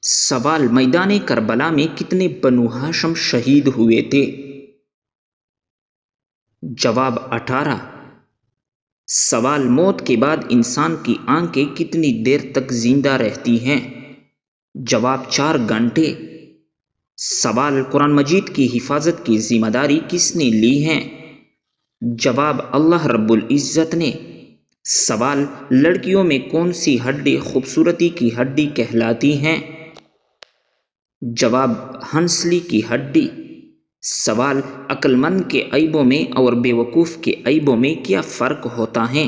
سوال: میدان کربلا میں کتنے بنو ہاشم شہید ہوئے تھے؟ جواب: 18۔ سوال: موت کے بعد انسان کی آنکھیں کتنی دیر تک زندہ رہتی ہیں؟ جواب: 4 گھنٹے۔ سوال: قرآن مجید کی حفاظت کی ذمہ داری کس نے لی ہے؟ جواب: اللہ رب العزت نے۔ سوال: لڑکیوں میں کون سی ہڈی خوبصورتی کی ہڈی کہلاتی ہیں؟ جواب: ہنسلی کی ہڈی۔ سوال: عقل مند کے عیبوں میں اور بے وقوف کے عیبوں میں کیا فرق ہوتا ہے؟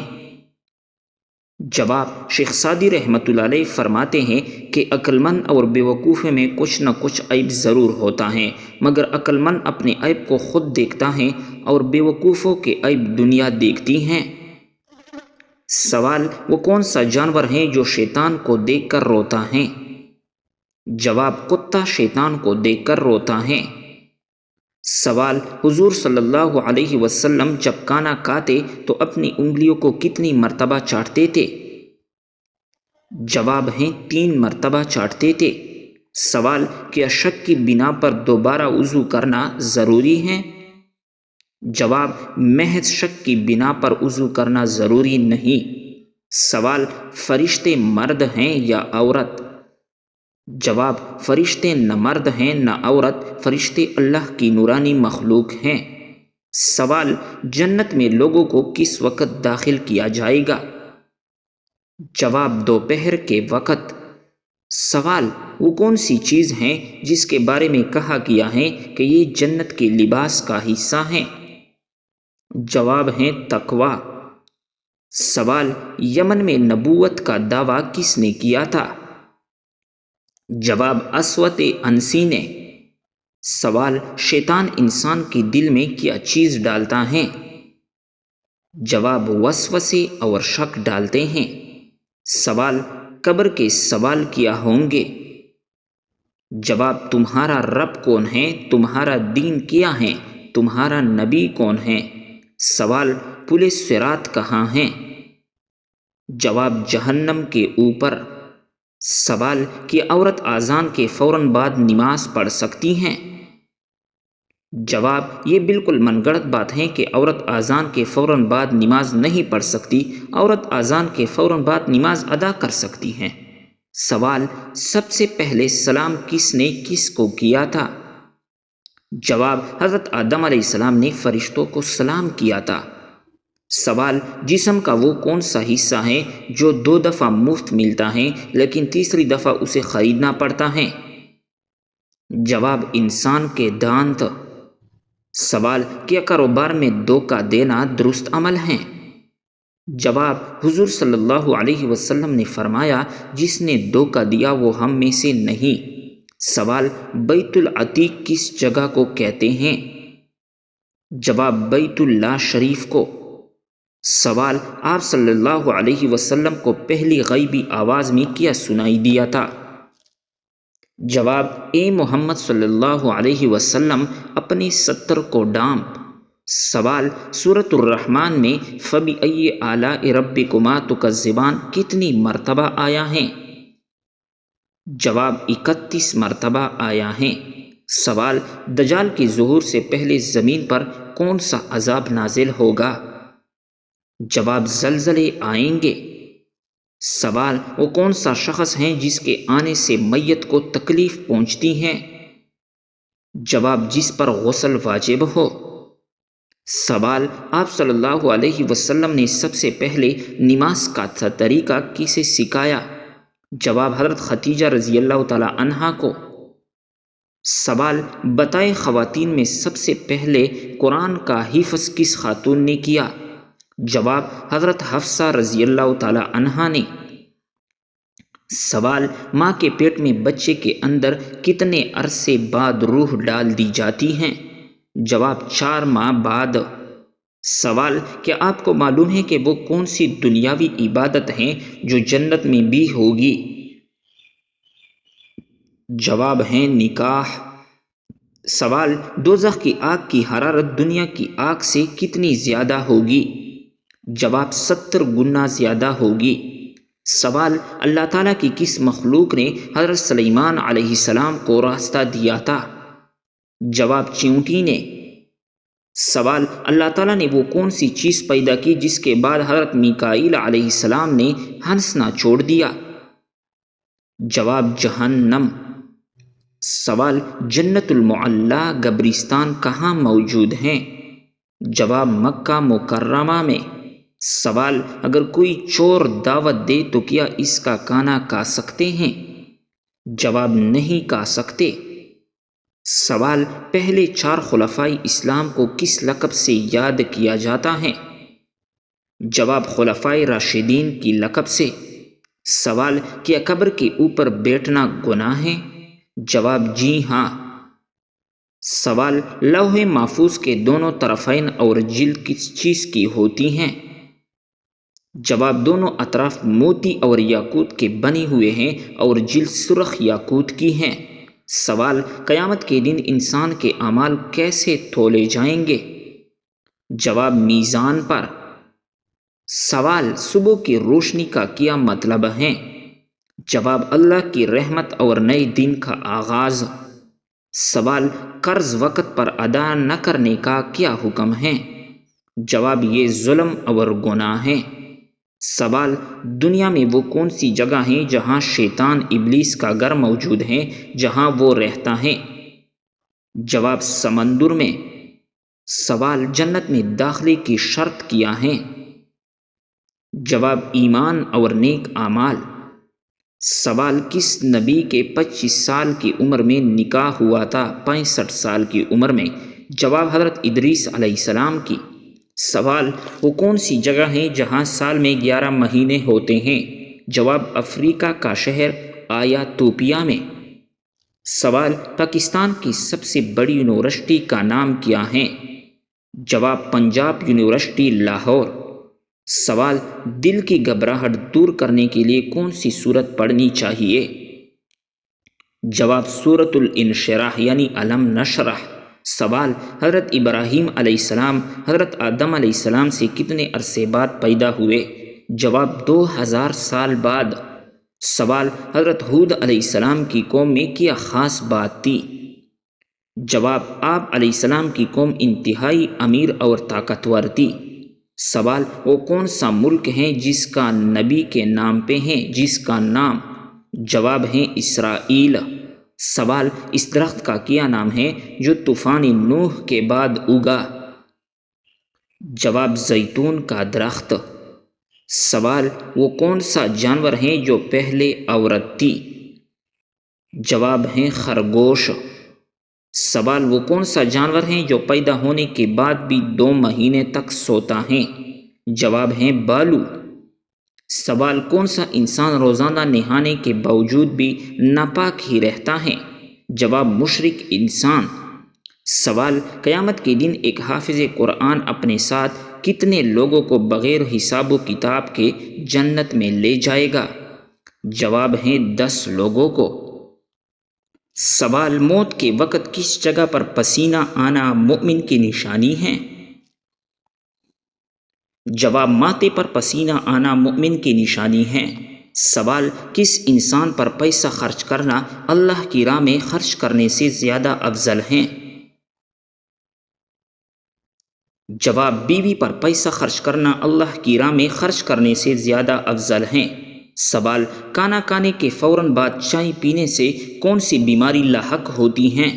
جواب: شیخ سعدی رحمۃ اللہ علیہ فرماتے ہیں کہ عقل مند اور بے وقوف میں کچھ نہ کچھ عیب ضرور ہوتا ہے، مگر عقل مند اپنے عیب کو خود دیکھتا ہے اور بے وقوفوں کے عیب دنیا دیکھتی ہے۔ سوال: وہ کون سا جانور ہے جو شیطان کو دیکھ کر روتا ہے؟ جواب: کتا شیطان کو دیکھ کر روتا ہے۔ سوال: حضور صلی اللہ علیہ وسلم جب کھانا کھاتے تو اپنی انگلیوں کو کتنی مرتبہ چاٹتے تھے؟ جواب ہے 3 مرتبہ چاٹتے تھے۔ سوال: کیا شک کی بنا پر دوبارہ وضو کرنا ضروری ہے؟ جواب: محض شک کی بنا پر وضو کرنا ضروری نہیں۔ سوال: فرشتے مرد ہیں یا عورت؟ جواب: فرشتے نہ مرد ہیں نہ عورت، فرشتے اللہ کی نورانی مخلوق ہیں۔ سوال: جنت میں لوگوں کو کس وقت داخل کیا جائے گا؟ جواب: دوپہر کے وقت۔ سوال: وہ کون سی چیز ہے جس کے بارے میں کہا گیا ہے کہ یہ جنت کے لباس کا حصہ ہے؟ جواب ہے تقوی۔ سوال: یمن میں نبوت کا دعویٰ کس نے کیا تھا؟ جواب: اسود عنسی نے۔ سوال: شیطان انسان کے دل میں کیا چیز ڈالتا ہے؟ جواب: وسوسے اور شک ڈالتے ہیں۔ سوال: قبر کے سوال کیا ہوں گے؟ جواب: تمہارا رب کون ہے؟ تمہارا دین کیا ہے؟ تمہارا نبی کون ہے؟ سوال: پل صراط کہاں ہے؟ جواب: جہنم کے اوپر۔ سوال: کہ عورت اذان کے فوراً بعد نماز پڑھ سکتی ہیں؟ جواب: یہ بالکل من گھڑت بات ہے کہ عورت اذان کے فوراً بعد نماز نہیں پڑھ سکتی، عورت اذان کے فوراً بعد نماز ادا کر سکتی ہیں۔ سوال: سب سے پہلے سلام کس نے کس کو کیا تھا؟ جواب: حضرت آدم علیہ السلام نے فرشتوں کو سلام کیا تھا۔ سوال: جسم کا وہ کون سا حصہ ہے جو 2 دفعہ مفت ملتا ہے لیکن تیسری دفعہ اسے خریدنا پڑتا ہے؟ جواب: انسان کے دانت۔ سوال: کیا کاروبار میں دھوکہ دینا درست عمل ہے؟ جواب: حضور صلی اللہ علیہ وسلم نے فرمایا جس نے دھوکہ دیا وہ ہم میں سے نہیں۔ سوال: بیت العتیق کس جگہ کو کہتے ہیں؟ جواب: بیت اللہ شریف کو۔ سوال: آپ صلی اللہ علیہ وسلم کو پہلی غیبی آواز میں کیا سنائی دیا تھا؟ جواب: اے محمد صلی اللہ علیہ وسلم اپنے ستر کو ڈانپ۔ سوال: سورۃ الرحمن میں فَبِأَيِّ آلَاءِ رَبِّكُمَا تُكَذِّبَانِ کتنی مرتبہ آیا ہے؟ جواب: 31 مرتبہ آیا ہے۔ سوال: دجال کے ظہور سے پہلے زمین پر کون سا عذاب نازل ہوگا؟ جواب: زلزلے آئیں گے۔ سوال: وہ کون سا شخص ہے جس کے آنے سے میت کو تکلیف پہنچتی ہے؟ جواب: جس پر غسل واجب ہو۔ سوال: آپ صلی اللہ علیہ وسلم نے سب سے پہلے نماز کا طریقہ کسے سکھایا؟ جواب: حضرت خدیجہ رضی اللہ تعالی عنہا کو۔ سوال: بتائیں خواتین میں سب سے پہلے قرآن کا حفظ کس خاتون نے کیا؟ جواب: حضرت حفصہ رضی اللہ تعالی عنہا نے۔ سوال: ماں کے پیٹ میں بچے کے اندر کتنے عرصے بعد روح ڈال دی جاتی ہیں؟ جواب: 4 ماہ بعد۔ سوال: کیا آپ کو معلوم ہے کہ وہ کون سی دنیاوی عبادت ہے جو جنت میں بھی ہوگی؟ جواب ہے نکاح۔ سوال: دوزخ کی آگ کی حرارت دنیا کی آگ سے کتنی زیادہ ہوگی؟ جواب: 70 گنا زیادہ ہوگی۔ سوال: اللہ تعالیٰ کی کس مخلوق نے حضرت سلیمان علیہ السلام کو راستہ دیا تھا؟ جواب: چیونٹی نے۔ سوال: اللہ تعالیٰ نے وہ کون سی چیز پیدا کی جس کے بعد حضرت میکائیل علیہ السلام نے ہنسنا چھوڑ دیا؟ جواب: جہنم۔ سوال: جنت المعلیٰ قبرستان کہاں موجود ہیں؟ جواب: مکہ مکرمہ میں۔ سوال: اگر کوئی چور دعوت دے تو کیا اس کا کھانا کھا سکتے ہیں؟ جواب: نہیں کھا سکتے۔ سوال: پہلے 4 خلفائے اسلام کو کس لقب سے یاد کیا جاتا ہے؟ جواب: خلفائے راشدین کی لقب سے۔ سوال: کیا قبر کے اوپر بیٹھنا گناہ ہے؟ جواب: جی ہاں۔ سوال: لوح محفوظ کے دونوں طرفین اور جلد کس چیز کی ہوتی ہیں؟ جواب: دونوں اطراف موتی اور یاقوت کے بنے ہوئے ہیں اور جلد سرخ یاقوت کی ہیں۔ سوال: قیامت کے دن انسان کے اعمال کیسے تولے جائیں گے؟ جواب: میزان پر۔ سوال: صبح کی روشنی کا کیا مطلب ہے؟ جواب: اللہ کی رحمت اور نئے دن کا آغاز۔ سوال: قرض وقت پر ادا نہ کرنے کا کیا حکم ہے؟ جواب: یہ ظلم اور گناہ ہے۔ سوال: دنیا میں وہ کون سی جگہ ہیں جہاں شیطان ابلیس کا گھر موجود ہے جہاں وہ رہتا ہے؟ جواب: سمندر میں۔ سوال: جنت میں داخلے کی شرط کیا ہیں؟ جواب: ایمان اور نیک اعمال۔ سوال: کس نبی کے 25 سال کی عمر میں نکاح ہوا تھا 65 سال کی عمر میں؟ جواب: حضرت ادریس علیہ السلام کی۔ سوال: وہ کون سی جگہ ہیں جہاں سال میں 11 مہینے ہوتے ہیں؟ جواب: افریقہ کا شہر آیاتوپیا میں۔ سوال: پاکستان کی سب سے بڑی یونیورسٹی کا نام کیا ہے؟ جواب: پنجاب یونیورسٹی لاہور۔ سوال: دل کی گھبراہٹ دور کرنے کے لیے کون سی سورت پڑھنی چاہیے؟ جواب: سورۃ الانشراح یعنی الم نشرح۔ سوال: حضرت ابراہیم علیہ السلام حضرت آدم علیہ السلام سے کتنے عرصے بعد پیدا ہوئے؟ جواب: 2000 سال بعد۔ سوال: حضرت ہود علیہ السلام کی قوم میں کیا خاص بات تھی؟ جواب: آپ علیہ السلام کی قوم انتہائی امیر اور طاقتور تھی۔ سوال: وہ کون سا ملک ہے جس کا نبی کے نام پہ ہے جس کا نام؟ جواب ہے اسرائیل۔ سوال: اس درخت کا کیا نام ہے جو طوفان نوح کے بعد اگا؟ جواب: زیتون کا درخت۔ سوال: وہ کون سا جانور ہے جو پہلے عورت تھی؟ جواب ہے خرگوش۔ سوال: وہ کون سا جانور ہے جو پیدا ہونے کے بعد بھی 2 مہینے تک سوتا ہے؟ جواب ہے بالو۔ سوال: کون سا انسان روزانہ نہانے کے باوجود بھی ناپاک ہی رہتا ہے؟ جواب: مشرک انسان۔ سوال: قیامت کے دن ایک حافظ قرآن اپنے ساتھ کتنے لوگوں کو بغیر حساب و کتاب کے جنت میں لے جائے گا؟ جواب ہے 10 لوگوں کو۔ سوال: موت کے وقت کس جگہ پر پسینہ آنا مومن کی نشانی ہے؟ جواب: ماتھے پر پسینہ آنا مومن کی نشانی ہے۔ سوال: کس انسان پر پیسہ خرچ کرنا اللہ کی راہ میں خرچ کرنے سے زیادہ افضل ہے؟ جواب: بیوی پر پیسہ خرچ کرنا اللہ کی راہ میں خرچ کرنے سے زیادہ افضل ہے۔ سوال: کھانا کھانے کے فوراً بعد چائے پینے سے کون سی بیماری لاحق ہوتی ہیں؟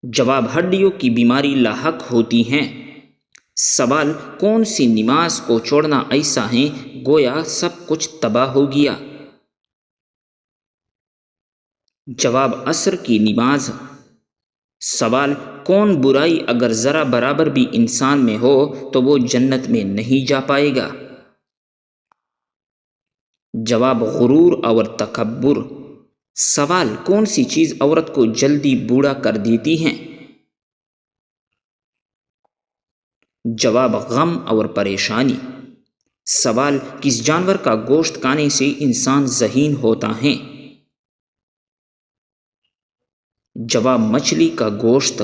جواب: ہڈیوں کی بیماری لاحق ہوتی ہیں۔ سوال: کون سی نماز کو چھوڑنا ایسا ہے گویا سب کچھ تباہ ہو گیا؟ جواب: عصر کی نماز۔ سوال: کون برائی اگر ذرا برابر بھی انسان میں ہو تو وہ جنت میں نہیں جا پائے گا؟ جواب: غرور اور تکبر۔ سوال: کون سی چیز عورت کو جلدی بوڑھا کر دیتی ہے؟ جواب: غم اور پریشانی۔ سوال: کس جانور کا گوشت کھانے سے انسان ذہین ہوتا ہے؟ جواب: مچھلی کا گوشت۔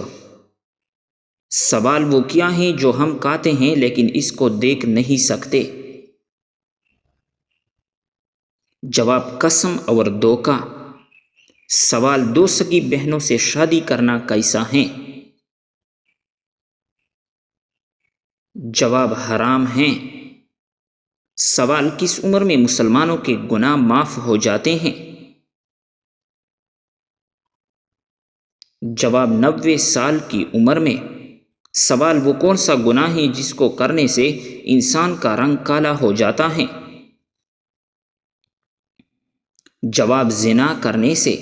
سوال: وہ کیا ہیں جو ہم کھاتے ہیں لیکن اس کو دیکھ نہیں سکتے؟ جواب قسم اور دھوکہ۔ سوال دو سگی بہنوں سے شادی کرنا کیسا ہے؟ جواب حرام ہیں۔ سوال کس عمر میں مسلمانوں کے گناہ معاف ہو جاتے ہیں؟ جواب 90 سال کی عمر میں۔ سوال وہ کون سا گناہ ہے جس کو کرنے سے انسان کا رنگ کالا ہو جاتا ہے؟ جواب زنا کرنے سے۔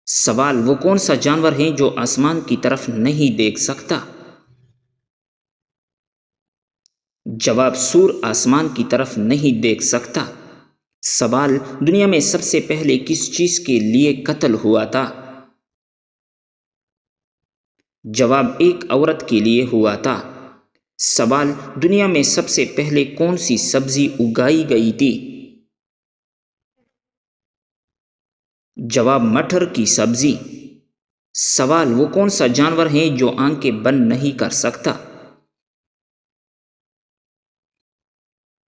سوال وہ کون سا جانور ہے جو آسمان کی طرف نہیں دیکھ سکتا؟ جواب سور آسمان کی طرف نہیں دیکھ سکتا۔ سوال دنیا میں سب سے پہلے کس چیز کے لیے قتل ہوا تھا؟ جواب ایک عورت کے لیے ہوا تھا۔ سوال دنیا میں سب سے پہلے کون سی سبزی اگائی گئی تھی؟ جواب مٹر کی سبزی۔ سوال وہ کون سا جانور ہے جو آنکھیں بند نہیں کر سکتا؟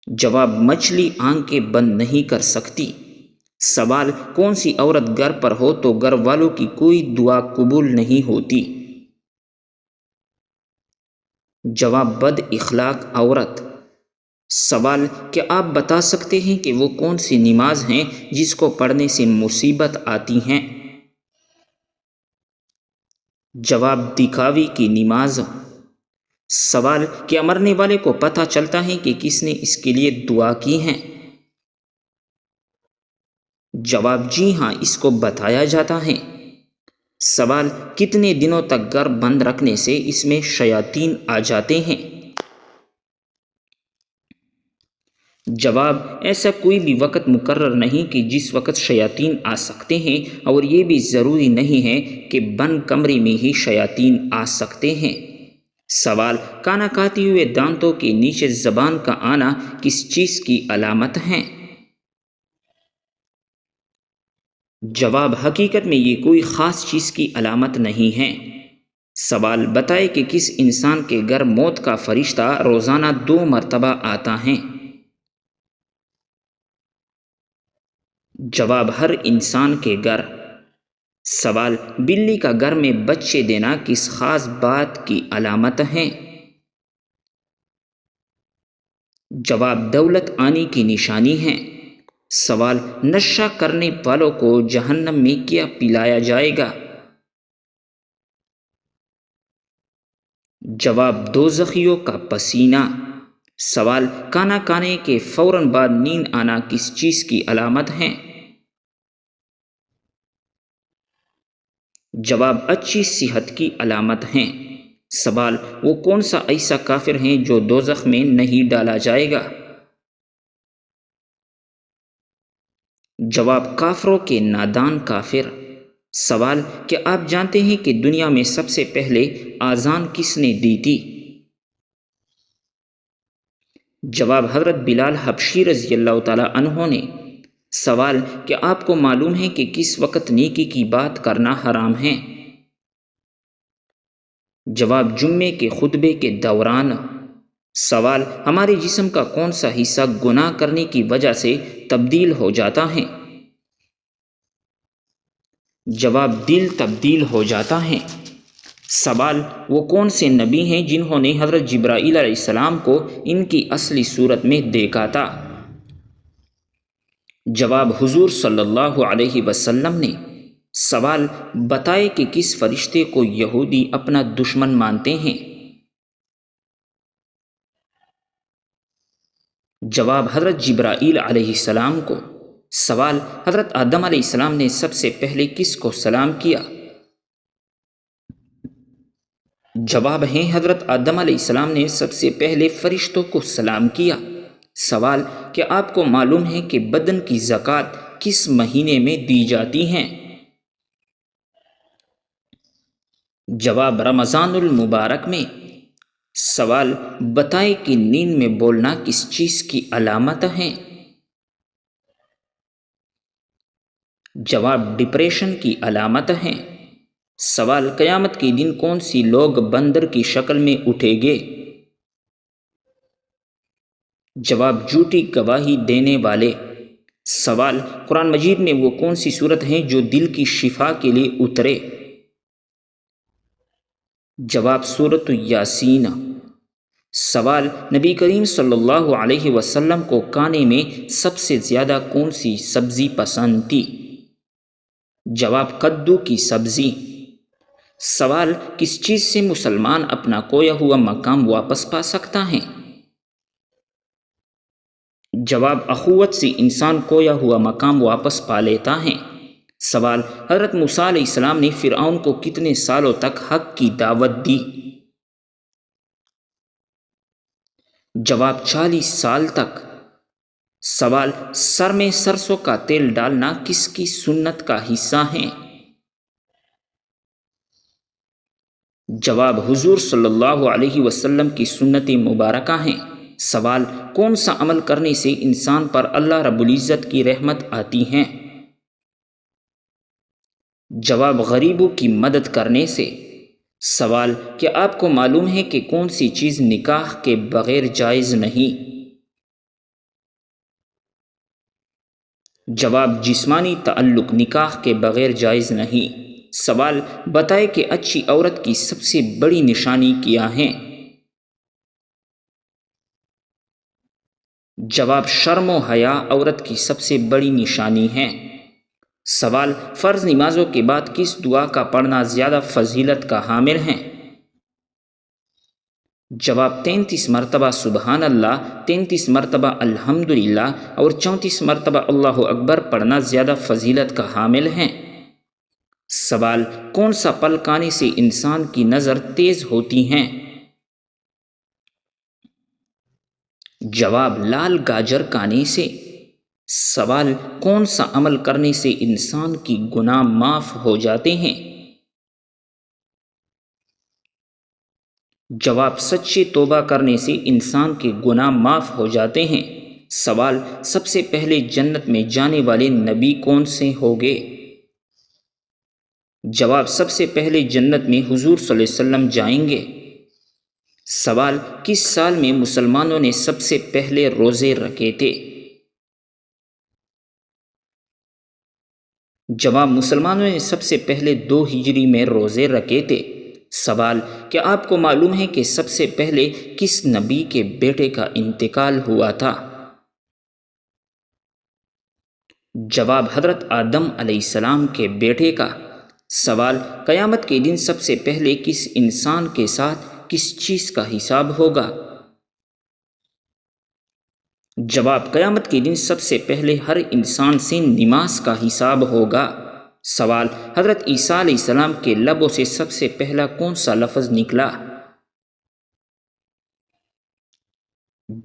جواب مچھلی آنکھیں بند نہیں کر سکتی۔ سوال کون سی عورت گھر پر ہو تو گھر والوں کی کوئی دعا قبول نہیں ہوتی؟ جواب بد اخلاق عورت۔ سوال کیا آپ بتا سکتے ہیں کہ وہ کون سی نماز ہیں جس کو پڑھنے سے مصیبت آتی ہیں؟ جواب دکھاوی کی نماز۔ سوال کیا مرنے والے کو پتہ چلتا ہے کہ کس نے اس کے لیے دعا کی ہے؟ جواب جی ہاں، اس کو بتایا جاتا ہے۔ سوال کتنے دنوں تک گھر بند رکھنے سے اس میں شیاطین آ جاتے ہیں؟ جواب ایسا کوئی بھی وقت مقرر نہیں کہ جس وقت شیاطین آ سکتے ہیں، اور یہ بھی ضروری نہیں ہے کہ بند کمرے میں ہی شیاطین آ سکتے ہیں۔ سوال کھانا کھاتے ہوئے دانتوں کے نیچے زبان کا آنا کس چیز کی علامت ہے؟ جواب حقیقت میں یہ کوئی خاص چیز کی علامت نہیں ہے۔ سوال بتائے کہ کس انسان کے گھر موت کا فرشتہ روزانہ 2 مرتبہ آتا ہے؟ جواب ہر انسان کے گھر۔ سوال بلی کا گھر میں بچے دینا کس خاص بات کی علامت ہے؟ جواب دولت آنے کی نشانی ہے۔ سوال نشہ کرنے والوں کو جہنم میں کیا پلایا جائے گا؟ جواب دوزخیوں کا پسینہ۔ سوال کھانا کھانے کے فوراً بعد نیند آنا کس چیز کی علامت ہے؟ جواب اچھی صحت کی علامت ہے۔ سوال وہ کون سا ایسا کافر ہے جو دوزخ میں نہیں ڈالا جائے گا؟ جواب کافروں کے نادان کافر۔ سوال کیا آپ جانتے ہیں کہ دنیا میں سب سے پہلے اذان کس نے دی تھی؟ جواب حضرت بلال حبشی رضی اللہ تعالی عنہ نے۔ سوال کیا آپ کو معلوم ہے کہ کس وقت نیکی کی بات کرنا حرام ہے؟ جواب جمعے کے خطبے کے دوران۔ سوال ہمارے جسم کا کون سا حصہ گناہ کرنے کی وجہ سے تبدیل ہو جاتا ہے؟ جواب دل تبدیل ہو جاتا ہے۔ سوال وہ کون سے نبی ہیں جنہوں نے حضرت جبرائیل علیہ السلام کو ان کی اصلی صورت میں دیکھا تھا؟ جواب حضور صلی اللہ علیہ وسلم نے۔ سوال بتائے کہ کس فرشتے کو یہودی اپنا دشمن مانتے ہیں؟ جواب حضرت جبرائیل علیہ السلام کو۔ سوال حضرت آدم علیہ السلام نے سب سے پہلے کس کو سلام کیا؟ جواب ہے حضرت آدم علیہ السلام نے سب سے پہلے فرشتوں کو سلام کیا۔ سوال کیا آپ کو معلوم ہے کہ بدن کی زکوٰۃ کس مہینے میں دی جاتی ہے؟ جواب رمضان المبارک میں۔ سوال بتائے کہ نیند میں بولنا کس چیز کی علامت ہے؟ جواب ڈپریشن کی علامت ہے۔ سوال قیامت کے دن کون سی لوگ بندر کی شکل میں اٹھیں گے؟ جواب جھوٹی گواہی دینے والے۔ سوال، قرآن مجید میں وہ کون سی صورت ہیں جو دل کی شفا کے لیے اترے؟ جواب، سورۃ یاسین۔ سوال، نبی کریم صلی اللہ علیہ وسلم کو کھانے میں سب سے زیادہ کون سی سبزی پسند تھی؟ جواب، کدو کی سبزی۔ سوال، کس چیز سے مسلمان اپنا کھویا ہوا مقام واپس پا سکتا ہے؟ جواب، اخوت سے انسان کھویا ہوا مقام واپس پا لیتا ہے۔ سوال، حضرت موسیٰ علیہ السلام نے فرعون کو کتنے سالوں تک حق کی دعوت دی؟ جواب، 40 سال تک۔ سوال، سر میں سرسوں کا تیل ڈالنا کس کی سنت کا حصہ ہے؟ جواب، حضور صلی اللہ علیہ وسلم کی سنت مبارکہ ہیں۔ سوال، کون سا عمل کرنے سے انسان پر اللہ رب العزت کی رحمت آتی ہے؟ جواب، غریبوں کی مدد کرنے سے۔ سوال، کیا آپ کو معلوم ہے کہ کون سی چیز نکاح کے بغیر جائز نہیں؟ جواب، جسمانی تعلق نکاح کے بغیر جائز نہیں۔ سوال، بتائے کہ اچھی عورت کی سب سے بڑی نشانی کیا ہے؟ جواب، شرم و حیا عورت کی سب سے بڑی نشانی ہے۔ سوال، فرض نمازوں کے بعد کس دعا کا پڑھنا زیادہ فضیلت کا حامل ہے؟ جواب، 33 مرتبہ سبحان اللہ، 33 مرتبہ الحمدللہ اور 34 مرتبہ اللہ اکبر پڑھنا زیادہ فضیلت کا حامل ہے۔ سوال، کون سا پھل کھانے سے انسان کی نظر تیز ہوتی ہے؟ جواب، لال گاجر کھانے سے۔ سوال، کون سا عمل کرنے سے انسان کی گناہ معاف ہو جاتے ہیں؟ جواب، سچی توبہ کرنے سے انسان کے گناہ معاف ہو جاتے ہیں۔ سوال، سب سے پہلے جنت میں جانے والے نبی کون سے ہوں گے؟ جواب، سب سے پہلے جنت میں حضور صلی اللہ علیہ وسلم جائیں گے۔ سوال، کس سال میں مسلمانوں نے سب سے پہلے روزے رکھے تھے؟ جواب، مسلمانوں نے سب سے پہلے 2 ہجری میں روزے رکھے تھے۔ سوال، کیا آپ کو معلوم ہے کہ سب سے پہلے کس نبی کے بیٹے کا انتقال ہوا تھا؟ جواب، حضرت آدم علیہ السلام کے بیٹے کا۔ سوال، قیامت کے دن سب سے پہلے کس انسان کے ساتھ کس چیز کا حساب ہوگا؟ جواب، قیامت کے دن سب سے پہلے ہر انسان سے نماز کا حساب ہوگا۔ سوال، حضرت عیسیٰ علیہ السلام کے لبوں سے سب سے پہلا کون سا لفظ نکلا؟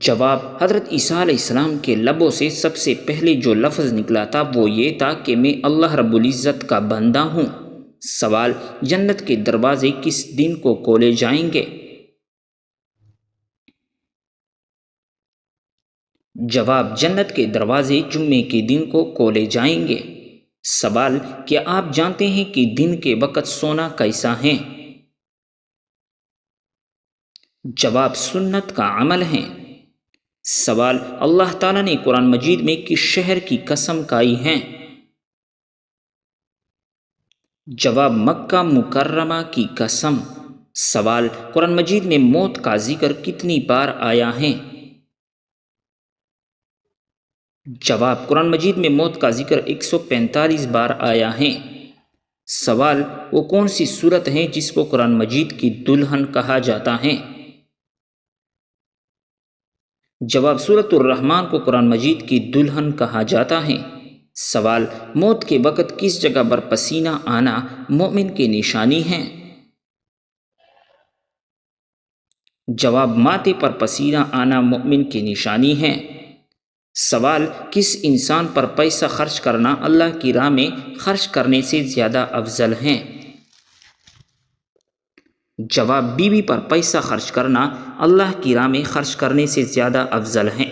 جواب، حضرت عیسیٰ علیہ السلام کے لبوں سے سب سے پہلے جو لفظ نکلا تھا وہ یہ تھا کہ میں اللہ رب العزت کا بندہ ہوں۔ سوال، جنت کے دروازے کس دن کو کھولے جائیں گے؟ جواب، جنت کے دروازے جمعے کے دن کو کھولے جائیں گے۔ سوال، کیا آپ جانتے ہیں کہ دن کے وقت سونا کیسا ہے؟ جواب، سنت کا عمل ہے۔ سوال، اللہ تعالیٰ نے قرآن مجید میں کس شہر کی قسم کھائی ہے؟ جواب، مکہ مکرمہ کی قسم۔ سوال، قرآن مجید میں موت کا ذکر کتنی بار آیا ہے؟ جواب، قرآن مجید میں موت کا ذکر 145 بار آیا ہے۔ سوال، وہ کون سی صورت ہے جس کو قرآن مجید کی دلہن کہا جاتا ہے؟ جواب، سورۃ الرحمن کو قرآن مجید کی دلہن کہا جاتا ہے۔ سوال، موت کے وقت کس جگہ پر پسینہ آنا مومن کی نشانی ہے؟ جواب، ماتھے پر پسینہ آنا مومن کی نشانی ہے۔ سوال، کس انسان پر پیسہ خرچ کرنا اللہ کی راہ میں خرچ کرنے سے زیادہ افضل ہے؟ جواب، بیوی پر پیسہ خرچ کرنا اللہ کی راہ میں خرچ کرنے سے زیادہ افضل ہے۔